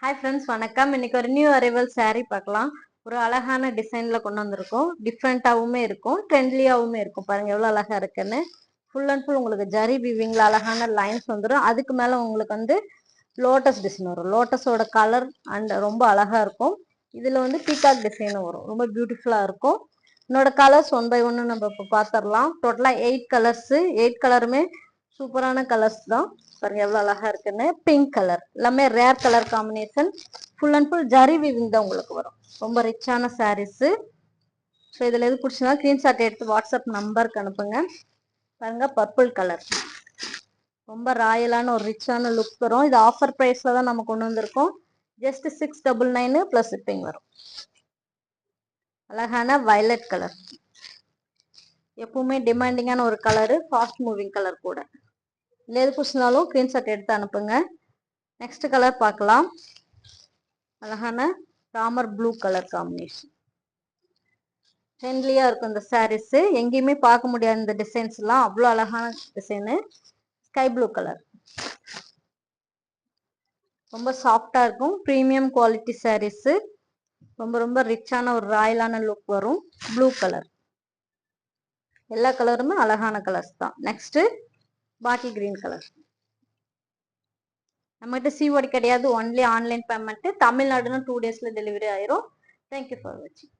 Hi friends, வணக்கம். இன்னைக்கு ஒரு நியூ அரைவல் saree பார்க்கலாம். ஒரு அழகான டிசைன்ல கொண்டு வந்திருக்கோம். டிஃப்ரெண்டாவுமே இருக்கும், ட்ரெண்ட்லியாவுமே இருக்கும். பாருங்க எவ்வளவு அழகா இருக்குன்னு. ஃபுல் அண்ட் ஃபுல் உங்களுக்கு ஜரி வீவிங்ல அழகான லைன்ஸ் வந்துடும். அதுக்கு மேல உங்களுக்கு வந்து லோட்டஸ் டிசைன் வரும். லோட்டஸோட கலர் அண்ட் ரொம்ப அழகா இருக்கும். இதுல வந்து பீகாக் டிசைனும் வரும். ரொம்ப பியூட்டிஃபுல்லா இருக்கும். என்னோட கலர்ஸ் 1 by 1 நம்ம இப்போ பார்த்துடலாம். டோட்டலா 8 கலர்ஸ். 8 கலருமே சூப்பரான கலர்ஸ் தான். பாருங்க எவ்வளவு அழகா இருக்குன்னு. பிங்க் கலர் எல்லாமே rare colour combination. Full and full zari weaving தான் உங்களுக்கு வரும். ரொம்ப ரிச்சான சாரீஸ். ஸோ இதுல எது பிடிச்சா ஸ்கிரீன்ஷாட் எடுத்து வாட்ஸ்அப் நம்பருக்கு அனுப்புங்க. பாருங்க பர்பிள் கலர் ரொம்ப ராயலான ஒரு ரிச்சான லுக் வரும். இது ஆஃபர் பிரைஸ்ல தான் நம்ம கொண்டு வந்திருக்கோம். ஜஸ்ட் 699 பிளஸ் ஷிப்பிங் வரும். அழகான வயலட் கலர் எப்பவுமே டிமாண்டிங்கான ஒரு கலரு, ஃபாஸ்ட் மூவிங் கலர் கூட. இல்லை எது பிடிச்சிருந்தாலும் ஸ்கிரீன்ஷாட் எடுத்து அனுப்புங்க. நெக்ஸ்ட் கலர் பார்க்கலாம். அழகான ராமர் ப்ளூ கலர் காம்பினேஷன். ஃப்ரெண்ட்லியா இருக்கும் இந்த சாரீஸ். எங்கேயுமே பார்க்க முடியாது இந்த டிசைன்ஸ் எல்லாம். அவ்வளோ அழகான டிசைனு. ஸ்கை ப்ளூ கலர் ரொம்ப சாஃப்டா இருக்கும். Premium quality sarees. ரொம்ப ரொம்ப ரிச்சான ஒரு ராயலான லுக் வரும். ப்ளூ கலர் எல்லா கலருமே அழகான கலர்ஸ் தான். Next bottle green colour. நம்மகிட்ட சிஓடி கிடையாது, ஒன்லி ஆன்லைன் பேமெண்ட். தமிழ்நாடுன்னு 2 daysல டெலிவரி ஆயிரும். தேங்க்யூ ஃபார் வாட்சிங்.